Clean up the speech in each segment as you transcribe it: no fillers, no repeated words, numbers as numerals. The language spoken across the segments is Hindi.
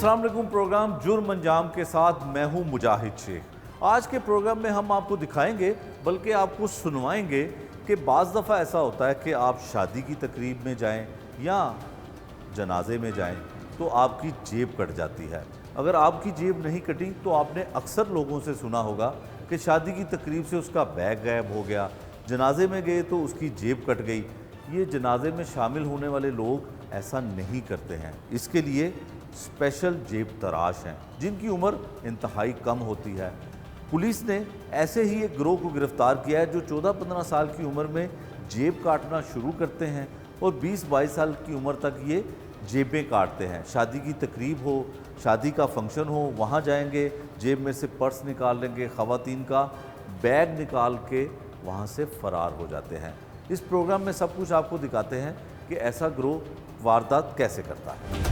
अस्सलाम वालेकुम। प्रोग्राम जुर्म अंजाम के साथ मैं हूं मुजाहिद शेख। आज के प्रोग्राम में हम आपको दिखाएंगे बल्कि आपको सुनवाएंगे कि बाज़ दफ़ा ऐसा होता है कि आप शादी की तकरीब में जाएं या जनाजे में जाएं तो आपकी जेब कट जाती है। अगर आपकी जेब नहीं कटी तो आपने अक्सर लोगों से सुना होगा कि शादी की तकरीब से उसका बैग गायब हो गया, जनाजे में गए तो उसकी जेब कट गई। ये जनाजे में शामिल होने वाले लोग ऐसा नहीं करते हैं। इसके लिए स्पेशल जेब तराश हैं जिनकी उम्र इंतहाई कम होती है। पुलिस ने ऐसे ही एक गिरोह को गिरफ्तार किया है जो 14-15 साल की उम्र में जेब काटना शुरू करते हैं और 20-22 साल की उम्र तक ये जेबें काटते हैं। शादी की तकरीब हो, शादी का फंक्शन हो, वहाँ जाएंगे, जेब में से पर्स निकाल लेंगे, ख़वातीन का बैग निकाल के वहाँ से फ़रार हो जाते हैं। इस प्रोग्राम में सब कुछ आपको दिखाते हैं कि ऐसा गिरोह वारदात कैसे करता है।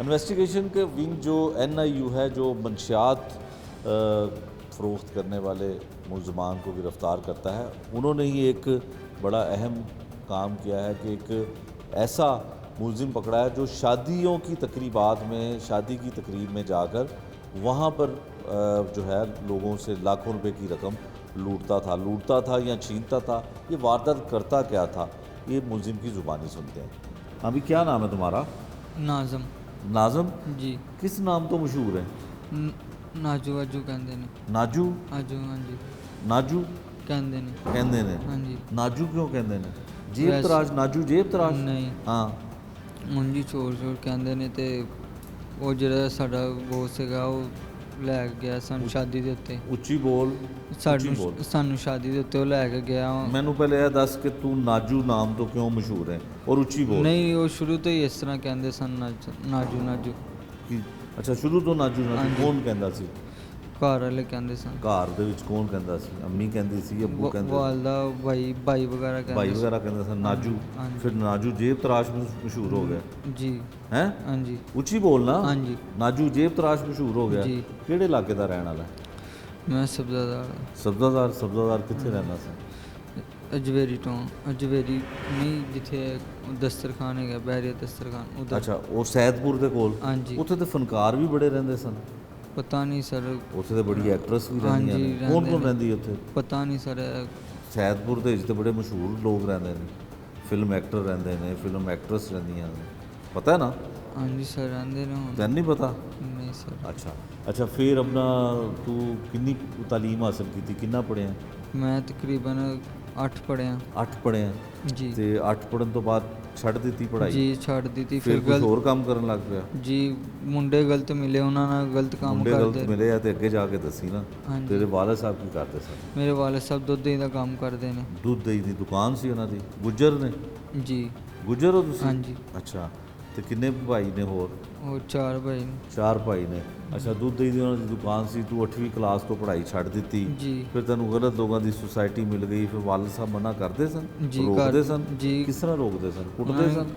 इन्वेस्टिगेशन के विंग जो NIU है, जो मंशियात फ़रोख्त करने वाले मुलज़मान को गिरफ़्तार करता है, उन्होंने ही एक बड़ा अहम काम किया है कि एक ऐसा मुलज़िम पकड़ा है जो शादियों की तकरीबात में, शादी की तकरीब में जाकर वहाँ पर जो है लोगों से लाखों रुपए की रकम लूटता था या छीनता था। ये वारदात करता क्या था, ये मुलज़िम की ज़ुबानी सुनते हैं। अभी क्या नाम है तुम्हारा? नाज़म नाज़म जी। किस नाम तो मशहूर है? नाजू अजू कहते ने। नाजू अजू हाँ जी नाजू कहते ने। कहते ने। हाँ जी। नाजू क्यों कहते ने? जेब तराश, नाजू जेब तराश? नहीं, हाँ मुंजी चोर चोर कहते ने। ते ਉਹ ਜਿਹੜਾ ਸਾਡਾ ਬੋਸ ਸੀਗਾ ਉਹ ਲੈ ਕੇ ਗਿਆ ਸਾਨੂੰ ਸ਼ਾਦੀ ਦੇ ਉੱਤੇ। ਉੱਚੀ ਬੋਲ, ਉੱਚੀ ਬੋਲ। ਸਾਨੂੰ ਸ਼ਾਦੀ ਦੇ ਉੱਤੇ ਉਹ ਲੈ ਕੇ ਗਿਆ। ਮੈਨੂੰ ਪਹਿਲੇ ਇਹ ਦੱਸ ਕਿ ਤੂੰ ਨਾਜੂ ਨਾਮ ਤੋਂ ਕਿਉਂ ਮਸ਼ਹੂਰ ਹੈ ਔਰ ਉੱਚੀ ਬੋਲ। ਨਹੀਂ, ਉਹ ਸ਼ੁਰੂ ਤੋਂ ਹੀ ਇਸ ਤਰ੍ਹਾਂ ਕਹਿੰਦੇ ਸਨ, ਨਾਜੂ ਨਾਜੂ। ਅੱਛਾ, ਸ਼ੁਰੂ ਤੋਂ ਨਾਜੂ ਨਾਜੂ ਕੌਣ ਕਹਿੰਦਾ ਸੀ? ਘਰ ਵਾਲੇ ਕਹਿੰਦੇ ਸਨ। ਘਰ ਦੇ ਵਿੱਚ ਕੌਣ ਕਹਿੰਦਾ ਸੀ? ਅੰਮੀ ਕਹਿੰਦੀ ਸੀ, ਅੱਬੂ ਕਹਿੰਦੇ ਸੀ, ਵਾਲਦਾ, ਭਾਈ ਵਗੈਰਾ ਕਹਿੰਦੇ ਭਾਈ ਵਗੈਰਾ ਕਹਿੰਦੇ ਸਨ ਨਾਜੂ। ਫਿਰ ਨਾਜੂ ਜੇਬ ਤਰਾਸ਼ ਮਸ਼ਹੂਰ ਹੋ ਗਿਆ ਜੀ। ਹੈ? ਹਾਂਜੀ। ਉੱਚੀ ਬੋਲਣਾ। ਹਾਂਜੀ। ਨਾਜੂ ਜੇਬ ਤਰਾਸ਼ ਮਸ਼ਹੂਰ ਹੋ ਗਿਆ। ਜੀ। ਕਿਹੜੇ ਇਲਾਕੇ ਦਾ ਰਹਿਣ ਵਾਲਾ? ਮੈਂ ਸਬਜ਼ਾਦਾਰ। ਸਬਜ਼ਾਦਾਰ ਕਿੱਥੇ ਰਹਿੰਦਾ ਸੀ? ਅਜਵੇਰੀ ਤੋਂ। ਅਜਵੇਰੀ ਨਹੀਂ, ਜਿੱਥੇ ਦਸਤਰਖਾਨ ਹੈਗਾ, ਬਹਿਰੀਆ ਦਸਤਰਖਾਨ ਉਧਰ। ਅੱਛਾ, ਉਹ ਸੈਦਪੁਰ ਦੇ ਕੋਲ। ਹਾਂਜੀ। ਉੱਥੇ ਤੇ ਫਨਕਾਰ ਵੀ ਬੜੇ ਰਹਿੰਦੇ ਸਨ। ਪਤਾ ਨਹੀਂ ਸਰ। ਉੱਥੇ ਤੇ ਬੜੀ ਐਕਟਰੈਸ ਵੀ ਰਹਿੰਦੀਆਂ ਹਾਂਜੀ, ਨੇ। ਕੌਣ ਰਹਿੰਦੀ ਉੱਥੇ? ਪਤਾ ਨਹੀਂ ਸਰ। ਸੈਦਪੁਰ ਦੇ ਵਿੱਚ ਤੇ ਬੜੇ ਮਸ਼ਹੂਰ ਲੋਕ ਰਹਿੰਦੇ ਨੇ, ਫਿਲਮ ਐਕਟਰ ਰਹਿੰਦੇ ਨੇ, ਫਿਲਮ ਐਕਟਰਸ ਰਹਿੰਦੀਆਂ ਨੇ, ਪਤਾ ਹੈ ਨਾ? ਹਾਂਜੀ ਸਰ, ਰਹਿੰਦੇ ਨੇ ਹੁਣ। ਤੈਨੂੰ ਨਹੀਂ ਪਤਾ? ਨਹੀਂ ਸਰ। ਅੱਛਾ ਫਿਰ ਆਪਣਾ ਤੂੰ ਕਿੰਨੀ ਤਾਲੀਮ ਹਾਸਲ ਕੀਤੀ, ਕਿੰਨਾ ਪੜ੍ਹਿਆ? ਮੈਂ ਤਕਰੀਬਨ 8 ਪੜ੍ਹਿਆ। 8 ਪੜ੍ਹਿਆ ਜੀ। ਤੇ 8 ਪੜ੍ਹਨ ਤੋਂ ਬਾਅਦ ਛੱਡ ਦਿੱਤੀ ਪੜ੍ਹਾਈ? ਜੀ, ਛੱਡ ਦਿੱਤੀ। ਫਿਰ ਕੁਝ ਹੋਰ ਕੰਮ ਕਰਨ ਲੱਗ ਪਿਆ? ਜੀ, ਮੁੰਡੇ ਗਲਤ ਮਿਲੇ, ਉਹਨਾਂ ਨਾਲ ਗਲਤ ਕੰਮ ਮੁੰਡੇ ਕਰਦੇ। ਗਲਤ ਮਿਲੇ ਆ ਤੇ ਅੱਗੇ ਜਾ ਕੇ ਦੱਸੀ ਨਾ। ਹਾਂਜੀ। ਤੇਰੇ ਵਾਲਦ ਸਾਹਿਬ ਕੀ ਕਰਦੇ ਸਨ? ਮੇਰੇ ਵਾਲਦ ਸਾਹਿਬ ਦੁੱਧ ਦਹੀਂ ਦਾ ਕੰਮ ਕਰਦੇ ਨੇ। ਦੁੱਧ ਦਹੀਂ ਦੀ ਦੁਕਾਨ ਸੀ ਉਹਨਾਂ ਦੀ? ਗੁੱਜਰ ਨੇ? ਜੀ। ਗੁੱਜਰ ਹੋ ਤੁਸੀਂ? ਹਾਂਜੀ। ਅੱਛਾ, ਤੇ ਕਿੰਨੇ ਭਾਈ ਨੇ ਹੋਰ? ਉਹ 4 ਭਾਈ ਨੇ। 4 ਭਾਈ ਨੇ। ਅੱਛਾ, ਦੁੱਧ ਦਹੀਂ ਦੀ ਉਹਨਾਂ ਦੀ ਦੁਕਾਨ ਸੀ। ਤੂੰ 8ਵੀਂ ਕਲਾਸ ਤੋਂ ਪੜ੍ਹਾਈ ਛੱਡ ਦਿੱਤੀ। ਜੀ। ਫਿਰ ਤੈਨੂੰ ਗਲਤ ਲੋਕਾਂ ਦੀ ਸੁਸਾਇਟੀ ਮਿਲ ਗਈ। ਫਿਰ ਵਾਲਦ ਸਾਹਿਬ ਮਨਾ ਕਰਦੇ ਸਨ? ਜੀ, ਰੋਕਦੇ ਸਨ? ਜੀ। ਕਿਸ ਤਰ੍ਹਾਂ ਰੋਕਦੇ ਸਨ? ਕੁੱਟਦੇ ਸਨ?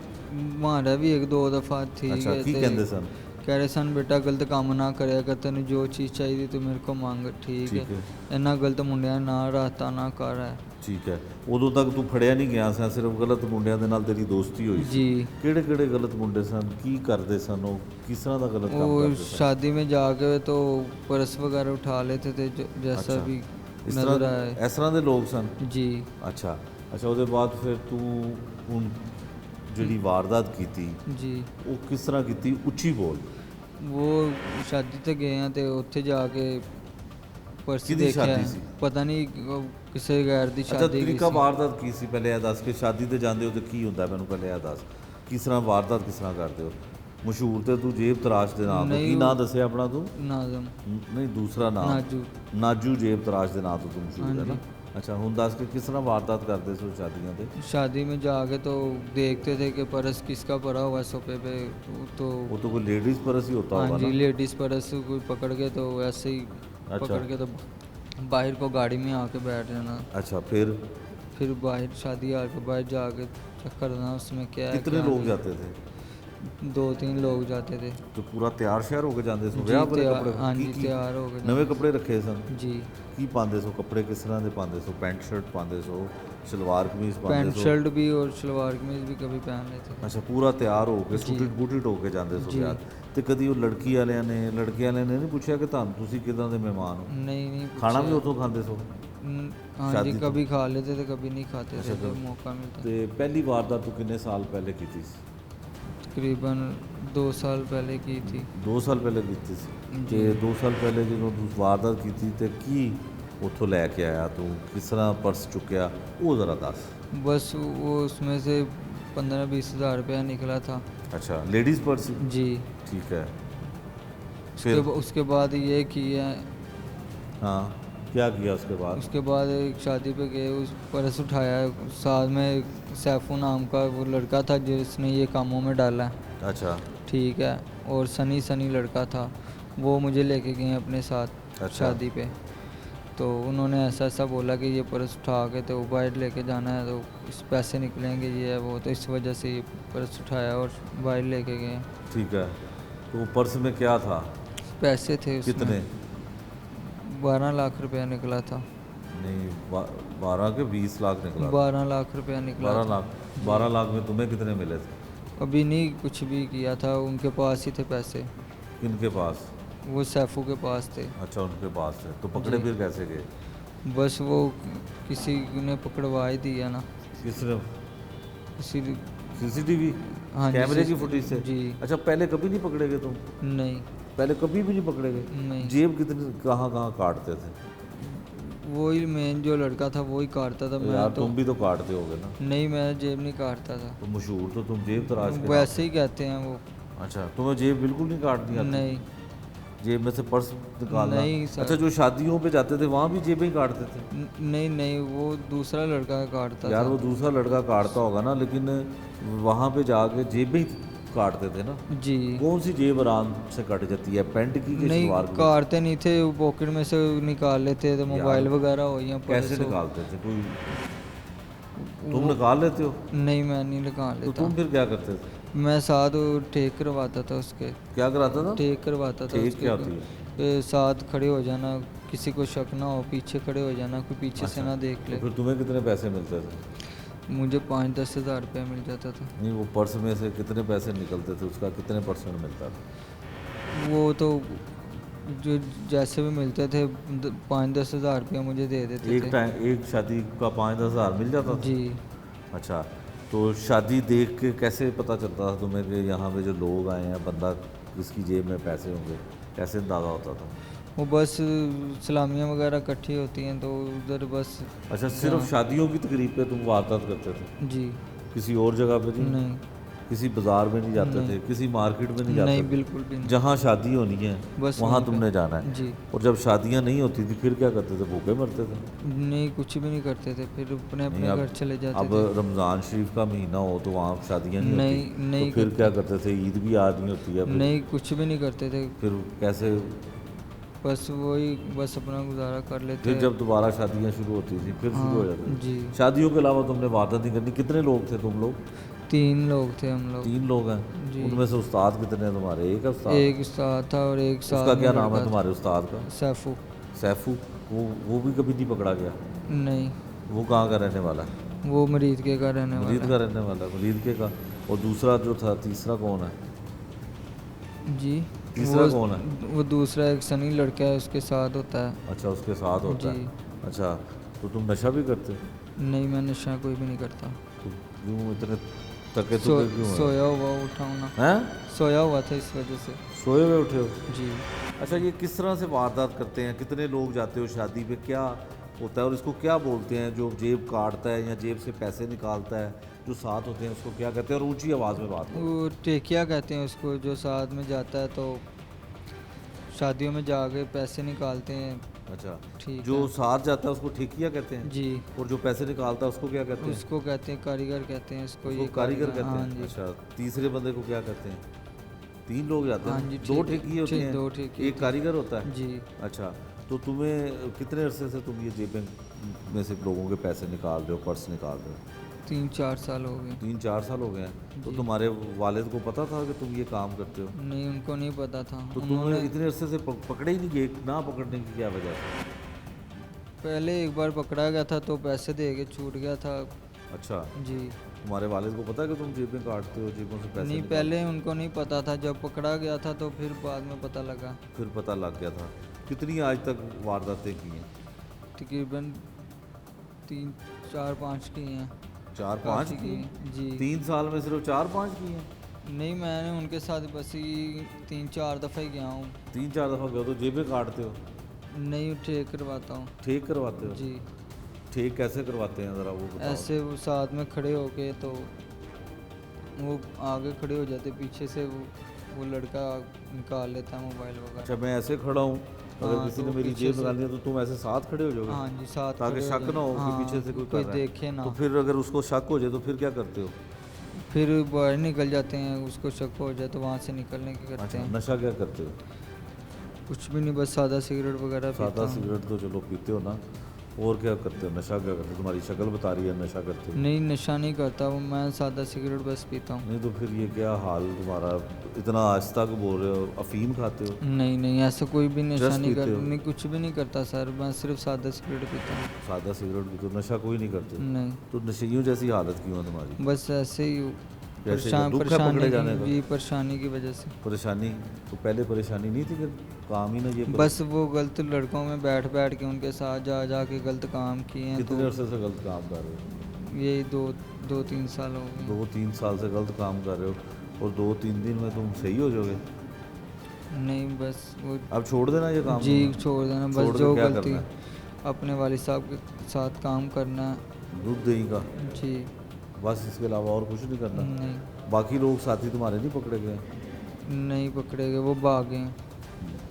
ਮਾਰਿਆ ਵੀ 1-2 ਦਫਾ। ਠੀਕ ਅੱਛਾ, ਹੈ। ਕੀ ਕਹਿੰਦੇ ਸਨ? कह रहे सन बेटा गलत काम ना करेगा कर, तेन जो चीज़ चाहिए तो मेरे को मांग। ठीक है। इन्ना गलत मुंडिया ना रास्ता ना कर है। ਠੀਕ ਹੈ। ਉਦੋਂ ਤੱਕ ਤੂੰ ਫੜਿਆ ਨਹੀਂ ਗਿਆ ਸੀ, ਸਿਰਫ ਗਲਤ ਮੁੰਡਿਆਂ ਦੇ ਨਾਲ ਤੇਰੀ ਦੋਸਤੀ ਹੋਈ ਸੀ। ਜੀ। ਕਿਹੜੇ ਗਲਤ ਮੁੰਡੇ ਸਨ? ਕੀ ਕਰਦੇ ਸਨ ਉਹ? ਕਿਸ ਤਰ੍ਹਾਂ ਦਾ ਗਲਤ ਕੰਮ वो ਕਰਦੇ ਸਨ? शादी में जाके तो पर्स वगैरह उठा लेते थे जैसा भी ਇਸ नजर ਤਰ੍ਹਾਂ आए। ਇਸ ਤਰ੍ਹਾਂ ਦੇ ਲੋਕ ਸਨ? जी। ਅੱਛਾ। ਉਹਦੇ ਬਾਅਦ ਫਿਰ ਤੂੰ ਹੁਣ ਜਿਹੜੀ ਵਾਰਦਾਤ ਕੀਤੀ जी। ਉਹ ਕਿਸ ਤਰ੍ਹਾਂ ਕੀਤੀ? ਉੱਚੀ ਬੋਲ। वो शादी ते गए हैं तो उत्थे जाके पर्स किहदी देखा शादी सी? पता नहीं किसी गैर दी ਅੱਛਾ, शादी ਤਰੀਕਾ ਵਾਰਦਾਤ ਕੀ ਸੀ ਪਹਿਲੇ ਇਹ ਦੱਸ। ਕਿ ਸ਼ਾਦੀ ਤੇ ਜਾਂਦੇ ਹੋ ਤੇ ਕੀ ਹੁੰਦਾ ਮੈਨੂੰ ਪਹਿਲੇ ਇਹ ਦੱਸ। ਕਿਸ ਤਰ੍ਹਾਂ ਵਾਰਦਾਤ ਕਿਸ ਤਰ੍ਹਾਂ ਕਰਦੇ ਹੋ? ਮਸ਼ਹੂਰ ਤੇ ਤੂੰ ਜੇਬ ਤਰਾਸ਼ ਦੇ ਨਾਮ ਤੋਂ, ਕੀ ਨਾਂ ਦੱਸਿਆ ਆਪਣਾ ਤੂੰ? नाज़म ਨਹੀਂ, ਦੂਸਰਾ ਨਾਮ नाजू। ਨਾਜੂ ਜੇਬ ਤਰਾਸ਼ ਦੇ ਨਾਂ ਤੋਂ ਤੂੰ ਮਸ਼ਹੂਰ ਹੈ ਨਾ। अच्छा हूँ दस के किस तरह वारदात करते सो शादियों पे? शादी में जाके तो देखते थे कि पर्स किसका पड़ा हुआ है सोफे पे, तो वो तो कोई लेडीज़ पर्स ही होता होगा हाँ ना? जी, लेडीज़ पर्स कोई पकड़ के तो ऐसे ही पकड़ के तो बाहर को गाड़ी में आके बैठ जाना। अच्छा, फिर बाहर शादी हाल के बाहर जाके तो करना उसमें क्या है। कितने क्या लोग नहीं। जाते थे? 2-3 लोग जाते थे। तो पूरा ਤਿਆਰ ਸ਼ਿਆਰ ਹੋ ਕੇ ਜਾਂਦੇ ਸੋ जी ਵਿਆਹ ਵਾਲੇ तैयार, ਕੱਪੜੇ हाँ ਕੀ जी ਕੀ तैयार हो गए ਨਵੇਂ जाते ਕੱਪੜੇ ਰੱਖੇ ਸਨ? थे। जी ਕੀ ਪਾਉਂਦੇ ਸੋ ਕੱਪੜੇ ਕਿਸ ਤਰ੍ਹਾਂ ਦੇ ਪਾਉਂਦੇ ਸੋ? ਪੈਂਟ ਸ਼ਰਟ ਪਾਉਂਦੇ ਸੋ, ਸਲਵਾਰ ਕਮੀਜ਼ ਪਾਉਂਦੇ पैंट ਸੋ? शर्ट भी और सलवार कमीज भी कभी पहन लेते थे। ਅੱਛਾ ਪੂਰਾ ਤਿਆਰ ਹੋ ਕੇ ਜੀ। ਸੂਟਡ ਬੂਟਡ ਹੋ ਕੇ ਜਾਂਦੇ ਸੋ ਜੀ। ਵਿਆਹ ਤੇ ਕਦੀ ਉਹ ਲੜਕੀ ਵਾਲਿਆਂ ਨੇ ਨਹੀਂ ਪੁੱਛਿਆ ਕਿ ਤੁਹਾਨੂੰ ਤੁਸੀਂ ਕਿਦਾਂ ਦੇ ਮਹਿਮਾਨ ਹੋ? नहीं नहीं ਖਾਣਾ ਵੀ पूछा। ਉੱਥੋਂ ਖਾਂਦੇ ਸੋ? हाँ जी शादी तो- कभी खा लेते थे कभी नहीं खाते अच्छा, थे तो- जब मौका मिलता। ਤੇ ਪਹਿਲੀ ਵਾਰ ਦਾ ਤੂੰ ਕਿੰਨੇ ਸਾਲ ਪਹਿਲੇ ਕੀਤੀ ਸੀ? तकरीबन 2 साल पहले की थी। 2 ਸਾਲ ਪਹਿਲੇ ਕੀਤੀ ਸੀ। ਜੀ। ਤੇ 2 ਸਾਲ ਪਹਿਲੇ ਜਦੋਂ ਤੂੰ ਵਾਰਦਾਤ ਕੀਤੀ ਤੇ ਕੀ ਉੱਥੋਂ ਲੈ ਕੇ ਆਇਆ ਤੂੰ? ਕਿਸ ਤਰ੍ਹਾਂ ਪਰਸ ਚੁੱਕਿਆ ਉਹ ਜ਼ਰਾ ਦੱਸ। बस वो उसमें से 15-20 हज़ार रुपया निकला था। अच्छा लेडीज़ पर्स ही? जी। ठीक है। उसके, फिर उसके बाद ये किया। हाँ क्या किया उसके बाद? उसके बाद एक शादी पे गए, उस पर्स उठाया, साथ में सैफू नाम का वो लड़का था जिसने ये कामों में डाला है। अच्छा ठीक है। और सनी लड़का था, वो मुझे लेके गए अपने साथ अच्छा। शादी पे। तो उन्होंने ऐसा बोला कि ये पर्स उठा के तो बाहर लेके जाना है, तो इस पैसे निकलेंगे ये है वो, तो इस वजह से ये पर्स उठाया और बाहर लेके गए। ठीक है। तो वो पर्स में क्या था? पैसे थे उसमें। कितने? 12 लाख रुपया निकला था। नहीं 12 के 20 लाख निकला? 12 लाख रुपया निकला 12 था। लाख। 12 लाख में तुम्हें कितने मिले थे? अभी नहीं कुछ भी किया था, उनके पास ही थे पैसे, किनके पास? वो सैफू के पास थे। अच्छा उनके पास थे। तो पकड़े जी। फिर कैसे गए? बस वो किसी ने पकड़वा ही दिया ना, किसने? किसी। सीसीटीवी हाँ जी, कैमरे की CCTV फुटेज से? जी। अच्छा पहले कभी नहीं पकड़े गए तुम? नहीं पहले कभी भी नहीं पकड़े गए? नहीं। जेब कितनी कहाँ कहाँ काटते थे? वही मेन जो लड़का था वही काटता था। यार मैं तो तुम भी तो काटते होगे ना? नहीं, मैं जेब नहीं काटता था। तो मशहूर तो तुम जेब तराश के वैसे ही कहते हैं वो। नाम। अच्छा तुम्हें जेब बिल्कुल नहीं काटनी आती? नहीं जेब में से पर्स निकालना? नहीं सर। अच्छा जो शादियों पे जाते थे वहाँ भी जेबें ही काटते थे? नहीं नहीं, वो दूसरा लड़का काटता यार था। वो दूसरा लड़का काटता होगा ना, लेकिन वहाँ पे जाके जेबें ही काटते थे ना? जी। कौन सी जेब आराम से कट जाती है, पैंट की कि नहीं सलवार की? काटते नहीं थे, वो पॉकेट में से निकाल लेते थे, मोबाइल वगैरह हो या कैसे पर्स हो। निकालते थे? कोई तुम निकाल लेते हो? नहीं मैं नहीं निकाल तो लेता। तुम फिर क्या करते थे? मैं साथ वो टेक करवाता था उसके। क्या कराता था? टेक करवाता था टेक उसके। क्या होती है? साथ खड़े हो जाना, किसी को शक ना हो, पीछे खड़े हो जाना, कोई पीछे से अच्छा। ना देख तो ले। फिर तुम्हें कितने पैसे मिलते थे? मुझे 5-10 हज़ार रुपया मिल जाता था। नहीं वो पर्स में से कितने पैसे निकलते थे, उसका कितने % मिलता था? वो तो जो जैसे भी मिलते थे 5-10 हज़ार रुपया मुझे दे देते एक थे। टाइम एक शादी का 5-10 हज़ार मिल जाता था? जी। अच्छा तो शादी देख के कैसे पता चलता था तुम्हें कि यहाँ पे जो लोग आए हैं बंदा किसकी जेब में पैसे होंगे, कैसे अंदाज़ा होता था? वो बस सलामियाँ वगैरह इकट्ठी होती हैं तो उधर बस। अच्छा सिर्फ शादियों की तकरीब पे तुम वारदात करते थे? जी। किसी और जगह पे नहीं? नहीं किसी बाजार में नहीं जाते नहीं। थे, किसी मार्केट में नहीं जाते नहीं थे? बिल्कुल भी नहीं। जहाँ शादी होनी है बस वहाँ वहीं पे। तुमने जाना है? जी। और जब शादियाँ नहीं होती थी फिर क्या करते थे? भूखे मरते थे? नहीं कुछ भी नहीं करते थे, फिर अपने नहीं, अपने अब- घर चले जाते अब थे। रमज़ान शरीफ का महीना हो तो वहाँ शादियाँ नहीं नहीं, होती नहीं तो फिर क्या करते थे? ईद भी आज नहीं होती है फिर, नहीं कुछ भी नहीं करते थे, फिर कैसे? बस वही बस अपना गुजारा कर लेते। फिर जब दोबारा शादियाँ शुरू होती थी फिर शुरू हो हाँ, जाती थी? जी। शादियों के अलावा तुमने वारदात नहीं करनी। कितने लोग थे तुम लोग? 3 लोग थे हम लोग। 3 लोग हैं। जी। उनमें से उस्ताद कितने हैं तुम्हारे? एक है उस्ताद? एक साथ था और एक साथ उसका में क्या नाम है लड़का तुम्हारे उस्ताद का? था। सैफू। सैफू। वो भी कभी नहीं पकड़ा गया? नहीं वो कहाँ का रहने वाला है? वो मरीद के का रहने मरीद वाला का रहने वाला है? मरीद के का। और दूसरा जो था तीसरा कौन है? है। जी। तीसरा वो- कौन है? वो दूसरा एक सनी लड़का है, उसके साथ होता है। अच्छा उसके साथ होता जी। है। अच्छा तो तुम नशा भी करते? नहीं मैं नशा कोई भी नहीं करता। तो क्यों इतने तके सो, तुके क्यों हैं? सोया हुआ उठाऊँ ना, हैं? सोया हुआ था इस वजह से। सोए हुए उठे हो? जी। अच्छा ये किस तरह से वारदात करते हैं? कितने लोग जाते हो शादी पे? क्या होता है और इसको क्या बोलते हैं? जो जेब काटता है या जेब से पैसे निकालता है, जो साथ होते हैं उसको क्या कहते हैं? और ऊंची आवाज़ में बात करो। वो टेकिया कहते हैं उसको, जो साथ में जाता है तो शादियों में जाके पैसे निकालते हैं। अच्छा ठीक जो है। साथ जाता है उसको ठेकिया कहते हैं? जी। और जो पैसे निकालता है उसको क्या कहते हैं? उसको कहते हैं कारीगर कहते हैं उसको। उसको ये कारीगर कहते हाँ हैं? जी। अच्छा तीसरे बंदे को क्या कहते हैं? 3 लोग जाते हाँ हैं? जी, 2 ठीक- ठेकी होती ठीक, हैं? 2 ठेकी एक कारीगर होता है? जी। अच्छा तो तुम्हें कितने अरसे से तुम ये जेबें में से लोगों के पैसे निकाल रहे हो, पर्स निकाल रहे हो? 3-4 साल हो गए। 3-4 साल हो गए हैं। तो जी। तुम्हारे वालिद को पता था कि तुम ये काम करते हो? नहीं, उनको नहीं पता था। तो उन्होंने तुम्हें इतने अरसे से पकड़े ही नहीं गए, ना पकड़ने की क्या वजह थी? पहले एक बार पकड़ा गया था तो पैसे दे के छूट गया था। अच्छा, जी। तुम्हारे वालिद को पता है कि तुम जेबें काटते हो, जेबों से पैसे नहीं, निकालते पहले उनको नहीं पता था, जब पकड़ा गया था तो फिर बाद में पता लगा। हो? फिर पता लग गया था। कितनी आज तक वारदातें की हैं? तकरीबन 3, 4, 5 की हैं। 4-5 काफ़ी की की हैं? हैं। जी। 3 साल में सिर्फ 4-5 की हैं? नहीं, मैंने उनके साथ बस ही 3-4 दफ़ा ही गया हूँ। 3-4 दफ़ा गए हो तो जेबें काटते हो? नहीं, ठेक करवाता हूँ। ठेक करवाते हो? जी। ठेक कैसे करवाते हैं ज़रा वो बताओ। ऐसे वो साथ में खड़े होके तो वो आगे खड़े हो जाते, पीछे से वो लड़का निकाल लेता है मोबाइल वगैरह। अच्छा, मैं ऐसे खड़ा हूँ, अगर हाँ, किसी तो ने मेरी पीछे जेब से- निकालनी है तो तुम ऐसे साथ खड़े हो जाओगे? हाँ जी, साथ ताकि खड़े हो शक ना हो जाएंगे। कि पीछे से कोई कर रहा है। देखे ना। तो फिर अगर उसको शक हो जाए तो फिर क्या करते हो? फिर बाहर निकल जाते हैं, उसको शक हो जाए तो वहाँ से निकलने की करते अच्छा, हैं। नशा क्या करते हो? कुछ भी नहीं, बस सादा सिगरेट वगैरह पीता सादा हूँ। सिगरेट तो चलो पीते हो ना, और क्या करते हो? नशा क्या करते हो? तुम्हारी शक्ल बता रही है नशा करते हो। नहीं, नशा नहीं करता वो, मैं सादा सिगरेट बस पीता हूँ। नहीं तो फिर ये क्या हाल तुम्हारा, इतना आहिस्ता को बोल रहे हो? अफीम खाते हो? नहीं नहीं, ऐसा कोई भी नशा चरस नहीं पीते कर हो? नहीं, कुछ भी नहीं करता सर, मैं सिर्फ सादा सिगरेट पीता हूँ। सादा सिगरेट भी तो नशा कोई नहीं करते? नहीं, तो नशेइयों जैसी हालत क्यों है तुम्हारी? बस ऐसे ही कैसे क्या दुख है परेशानी पकड़े जाने की का? जी, परेशानी की वजह से। परेशानी तो पहले परेशानी नहीं थी कि काम ही ना ये करो? बस वो गलत लड़कों में बैठ बैठ के उनके साथ जा जा के गलत काम किए हैं, कितने तो अरसे से गलत काम कर रहे हो? यही 2-3 साल हो गए। 2-3 साल से गलत काम कर रहे हो और 2-3 दिन में तुम सही हो जाओगे? नहीं, बस वो अब छोड़ देना ये काम? जी तुमने? छोड़ देना, छोड़ बस के जो क्या गलती करना है? अपने वालिद साहब के साथ काम करना है। दूध दही का? जी। बस इसके अलावा और कुछ नहीं करना? नहीं, बाकी लोग साथी तुम्हारे नहीं पकड़े गए? नहीं पकड़े गए, वो भाग गए हैं।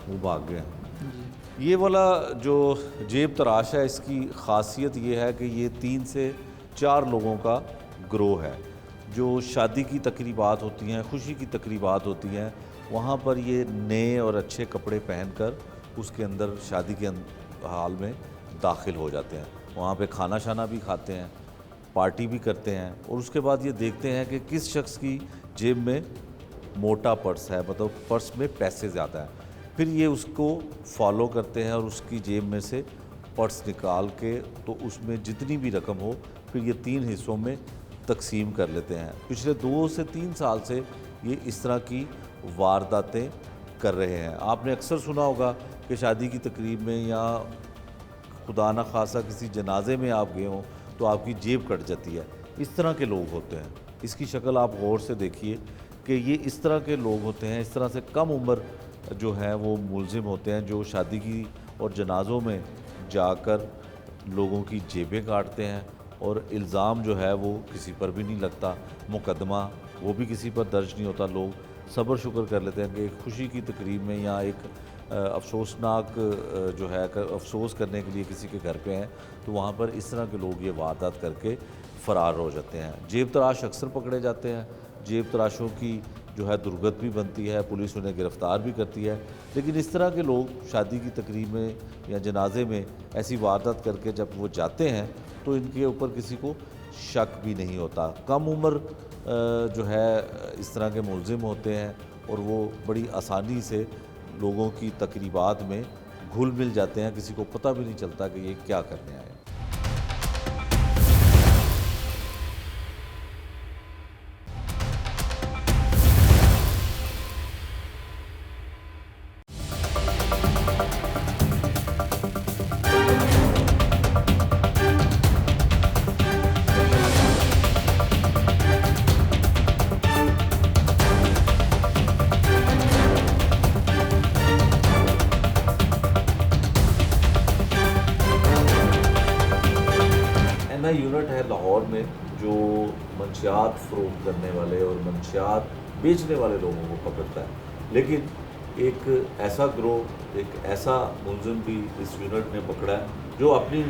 वो भाग गए? जी। ये वाला जो जेब तराश है, इसकी खासियत ये है कि ये 3 से 4 लोगों का ग्रोह है। जो शादी की तकरीबात होती हैं, खुशी की तकरीबात होती हैं, वहाँ पर ये नए और अच्छे कपड़े पहनकर उसके अंदर शादी के हाल में दाखिल हो जाते हैं। वहाँ पे खाना शाना भी खाते हैं, पार्टी भी करते हैं, और उसके बाद ये देखते हैं कि किस शख्स की जेब में मोटा पर्स है, मतलब पर्स में पैसे ज़्यादा हैं। फिर ये उसको फॉलो करते हैं और उसकी जेब में से पर्स निकाल के तो उसमें जितनी भी रकम हो फिर ये 3 हिस्सों में तकसीम कर लेते हैं। पिछले 2 से 3 साल से ये इस तरह की वारदातें कर रहे हैं। आपने अक्सर सुना होगा कि शादी की तकरीब में या खुदा न खासा किसी जनाजे में आप गए हों तो आपकी जेब कट जाती है। इस तरह के लोग होते हैं। इसकी शक्ल आप गौर से देखिए कि ये इस तरह के लोग होते हैं। इस तरह से कम उम्र जो है वो मुलजिम होते हैं, जो शादी की और जनाज़ों में जाकर लोगों की जेबें काटते हैं, और इल्ज़ाम जो है वो किसी पर भी नहीं लगता, मुकदमा वो भी किसी पर दर्ज नहीं होता। लोग सब्र शुक्र कर लेते हैं कि एक खुशी की तकरीब में या एक अफसोसनाक जो है अफसोस करने के लिए किसी के घर पे हैं, तो वहाँ पर इस तरह के लोग ये वारदात करके फ़रार हो जाते हैं। जेब तराश अक्सर पकड़े जाते हैं। जेब तराशों की जो है दुर्गत भी बनती है, पुलिस उन्हें गिरफ़्तार भी करती है। लेकिन इस तरह के लोग शादी की तकरीब में या जनाजे में ऐसी वारदात करके जब वो जाते हैं तो इनके ऊपर किसी को शक भी नहीं होता। कम उम्र जो है इस तरह के मुलजिम होते हैं और वो बड़ी आसानी से लोगों की तकरीबात में घुल मिल जाते हैं, किसी को पता भी नहीं चलता कि ये क्या करने आए। एनआई यूनिट है लाहौर में जो मंशियात फ़रोख्त करने वाले और मंशियात बेचने वाले लोगों को पकड़ता है। लेकिन एक ऐसा ग्रोह, एक ऐसा मुलजिम भी इस यूनिट ने पकड़ा है जो अपनी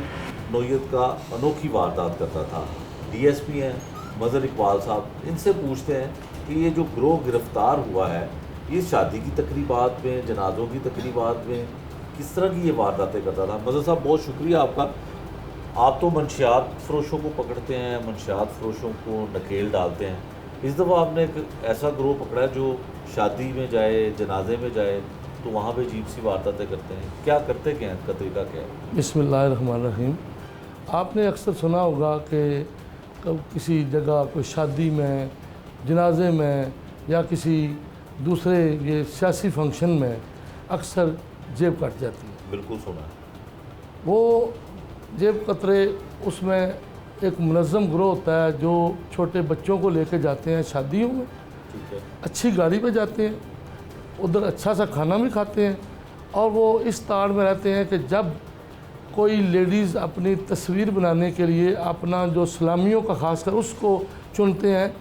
नौयत का अनोखी वारदात करता था। डीएसपी हैं मज़हर इकबाल साहब, इनसे पूछते हैं कि ये जो ग्रोह गिरफ़्तार हुआ है, ये शादी की तकरीबात में, जनाज़ों की तकरीबात में किस तरह की ये वारदातें करता था। मज़हर साहब, बहुत शुक्रिया आपका आप तो मंशियात फरोशों को पकड़ते हैं, मंशियात फरोशों को नकेल डालते हैं। इस दफ़ा आपने एक ऐसा ग्रोह पकड़ा है जो शादी में जाए, जनाजे में जाए तो वहाँ पे अजीब सी वारदातें करते हैं। क्या करते क्या हैं, इसका तरीका क्या है? बिस्मिल्लाहिर्रहमानिर्रहीम। आपने अक्सर सुना होगा कि कब किसी जगह कोई शादी में, जनाजे में या किसी दूसरे ये सियासी फंक्शन में अक्सर जेब कट जाती है। बिल्कुल सुना है। वो जेब कतरे उसमें एक मुनज़्ज़म ग्रोह होता है जो छोटे बच्चों को लेके जाते हैं शादियों में, ठीक है। अच्छी गाड़ी पे जाते हैं, उधर अच्छा सा खाना भी खाते हैं और वो इस ताड़ में रहते हैं कि जब कोई लेडीज़ अपनी तस्वीर बनाने के लिए अपना जो सलामियों का खासकर उसको चुनते हैं,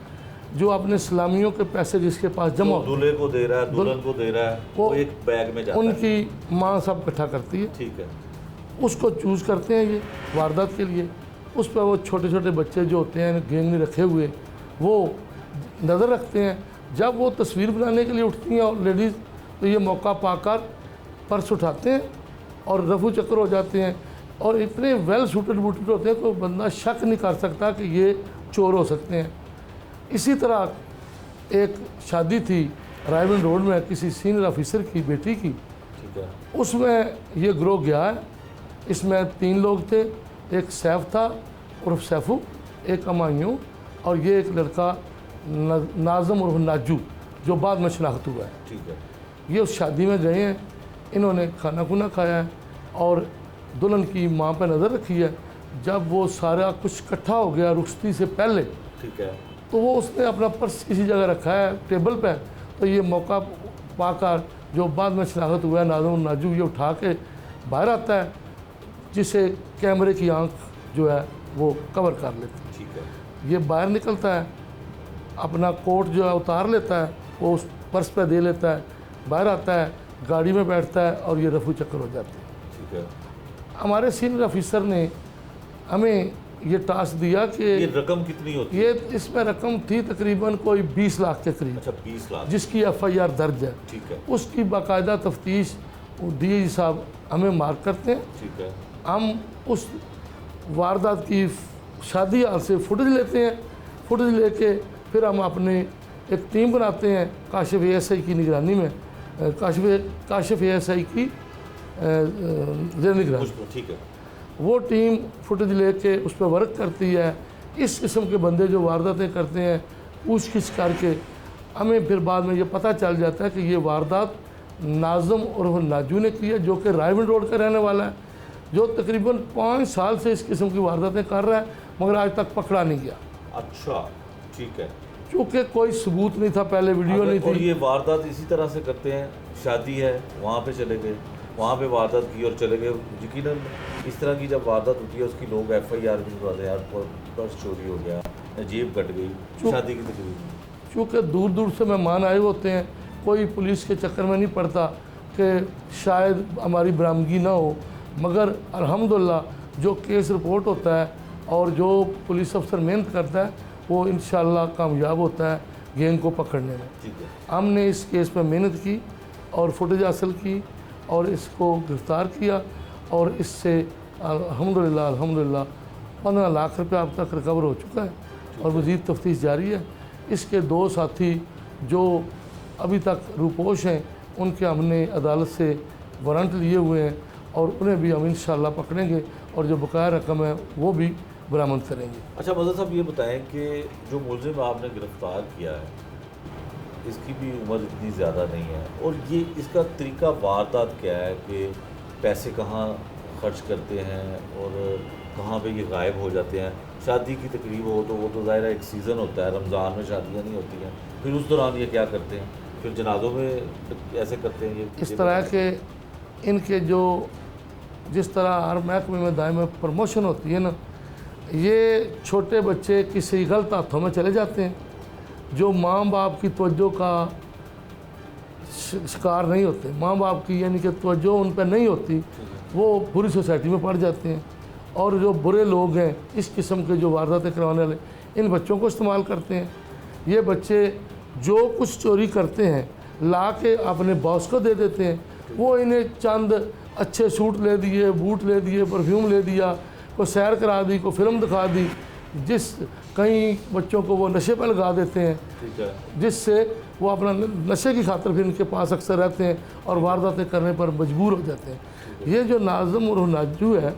जो अपने सलामियों के पैसे जिसके पास जमा होते हैं, दूल्हे को दे रहा है, दुल्हन को दे रहा है, वो एक बैग में जाता है। उनकी माँ सब इकट्ठा करती है, ठीक है। उसको चूज़ करते हैं ये वारदात के लिए। उस पर वो छोटे छोटे बच्चे जो होते हैं गैंग में रखे हुए, वो नज़र रखते हैं। जब वो तस्वीर बनाने के लिए उठती हैं और लेडीज़, तो ये मौका पाकर पर्स उठाते हैं और रफू चक्कर हो जाते हैं और इतने वेल सूटेड बूटेड होते हैं कोई बंदा शक नहीं कर सकता कि ये चोर हो सकते हैं। इसी तरह एक शादी थी रायबंद रोड में किसी सीनियर ऑफिसर की बेटी की, ठीक है। उसमें ये ग्रोह गया है। इसमें 3 लोग थे, एक सैफ था उर्फ सैफू, एक अमायूं और ये एक लड़का नाज़म उर्फ नाजू जो बाद में शनाख्त हुआ है। ठीक है। ये उस शादी में गए हैं, इन्होंने खाना खुना खाया है और दुल्हन की माँ पर नज़र रखी है। जब वो सारा कुछ इकट्ठा हो गया रुखसती से पहले, ठीक है। तो वो उसने अपना पर्स किसी जगह रखा है टेबल पे, तो ये मौका पाकर जो बाद में शनाख्त हुआ है नाज़म नाजू, ये उठा के बाहर आता है, जिसे कैमरे की आंख जो है वो कवर कर लेती है। ठीक है। ये बाहर निकलता है, अपना कोट जो है उतार लेता है, वो उस पर्स पे दे लेता है, बाहर आता है, गाड़ी में बैठता है और ये रफू चक्कर हो जाते हैं। ठीक है। हमारे सीनियर ऑफिसर ने हमें ये टास्क दिया कि ये रकम कितनी होती है? ये इसमें रकम थी तकरीबन कोई 20 लाख के करीब, अच्छा, 20 लाख। जिसकी FIR दर्ज है। ठीक है। उसकी बाकायदा तफ्तीश DIG साहब हमें मार्क करते हैं। ठीक है। हम उस वारदात की शादी हाल से फुटेज लेते हैं, फुटेज लेके फिर हम अपने एक टीम बनाते हैं काशिफ ASI की निगरानी में, काशिफ ASI की जेर निगरानी। ठीक है। वो टीम फुटेज लेके उस पर वर्क करती है। इस किस्म के बंदे जो वारदातें करते हैं पूछ-गिछ करके हमें फिर बाद में ये पता चल जाता है कि ये वारदात नाज़म और नाजू ने की है, जो कि रायबंद रोड का रहने वाला है, जो तकरीबन 5 साल से इस किस्म की वारदातें कर रहा है मगर आज तक पकड़ा नहीं गया। अच्छा, ठीक है। क्योंकि कोई सबूत नहीं था, पहले वीडियो नहीं और थी। ये वारदात इसी तरह से करते हैं, शादी है वहाँ पे चले गए, वहाँ पे वारदात की और चले गए। यकीनन इस तरह की जब वारदात होती है उसकी लोग FIR भी करवाते हैं, यार पर्स चोरी हो गया, जेब कट गई, शादी की तकरीब में। क्योंकि दूर दूर से मेहमान आए होते हैं, कोई पुलिस के चक्कर में नहीं पड़ता कि शायद हमारी बरामदगी ना हो, मगर अल्हम्दुलिल्लाह जो केस रिपोर्ट होता है और जो पुलिस अफसर मेहनत करता है वो इंशाअल्लाह कामयाब होता है गैंग को पकड़ने में। ठीक है। हमने इस केस पर मेहनत की और फुटेज हासिल की और इसको गिरफ़्तार किया और इससे अल्हम्दुलिल्लाह 15 लाख रुपये अब तक रिकवर हो चुका है और मज़ीद तफ्तीश जारी है। इसके 2 साथी जो अभी तक रूपोश हैं उनके हमने अदालत से वारंट लिए हुए हैं और उन्हें भी हम इंशाअल्लाह पकड़ेंगे और जो बकाया रकम है वो भी बरामद करेंगे। अच्छा मज़हर साहब, ये बताएं कि जो मुलजिम आपने गिरफ़्तार किया है इसकी भी उम्र इतनी ज़्यादा नहीं है, और ये इसका तरीका वारदात क्या है कि पैसे कहाँ खर्च करते हैं और कहाँ पे ये गायब हो जाते हैं? शादी की तकरीब हो तो वो तो ज़ाहिर है एक सीज़न होता है, रमज़ान में शादियाँ नहीं होती हैं, फिर उस दौरान ये क्या करते हैं? फिर जनाज़ों में ऐसे करते हैं? ये इस तरह के इनके जो जिस तरह हर महकमे में दायम प्रमोशन होती है ना, ये छोटे बच्चे किसी गलत हाथों में चले जाते हैं, जो माँ बाप की तवज्जो का शिकार नहीं होते, माँ बाप की यानी कि तवज्जो उन पर नहीं होती, वो बुरी सोसाइटी में पड़ जाते हैं। और जो बुरे लोग हैं इस किस्म के जो वारदातें करवाने वाले इन बच्चों को इस्तेमाल करते हैं। ये बच्चे जो कुछ चोरी करते हैं ला के अपने बॉस को दे देते हैं, वो इन्हें चंद अच्छे सूट ले दिए, बूट ले दिए, परफ्यूम ले दिया, कोई सैर करा दी, कोई फिल्म दिखा दी, जिस कई बच्चों को वो नशे पर लगा देते हैं, ठीक है। जिससे वो अपना नशे की खातिर फिर इनके पास अक्सर रहते हैं और वारदातें करने पर मजबूर हो जाते हैं। ये जो नाज़म और नाजू है,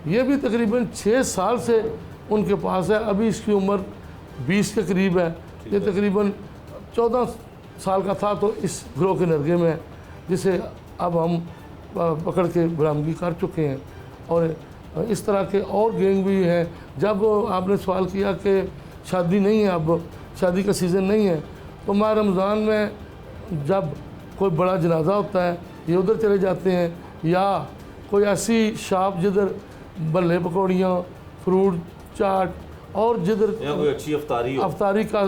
ये भी तकरीबन 6 साल से उनके पास है। अभी इसकी उम्र 20 के करीब है। ये तकरीबन 14 साल का था तो इस गिरोह के नरगे में है, जिसे अब हम पकड़ के बरामदगी कर चुके हैं। और इस तरह के और गैंग भी हैं। जब आपने सवाल किया कि शादी नहीं है, अब शादी का सीज़न नहीं है, तो माह रमज़ान में जब कोई बड़ा जनाजा होता है ये उधर चले जाते हैं, या कोई ऐसी शॉप जिधर भल्ले पकौड़ियाँ, फ्रूट चाट और जिधर या कोई अच्छी अफ्तारी का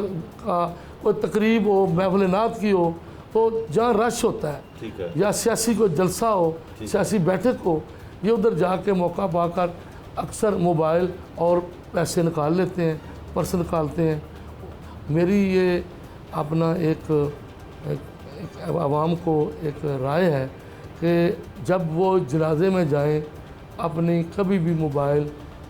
कोई तकरीब हो, महफिल नात की हो, तो जहाँ रश होता है, ठीक है, या सियासी कोई जलसा हो, सियासी बैठक हो, ये उधर जाके मौका पाकर अक्सर मोबाइल और पैसे निकाल लेते हैं, पर्स निकालते हैं। मेरी ये अपना एक आवाम को एक राय है कि जब वो जनाजे में जाएं, अपनी कभी भी मोबाइल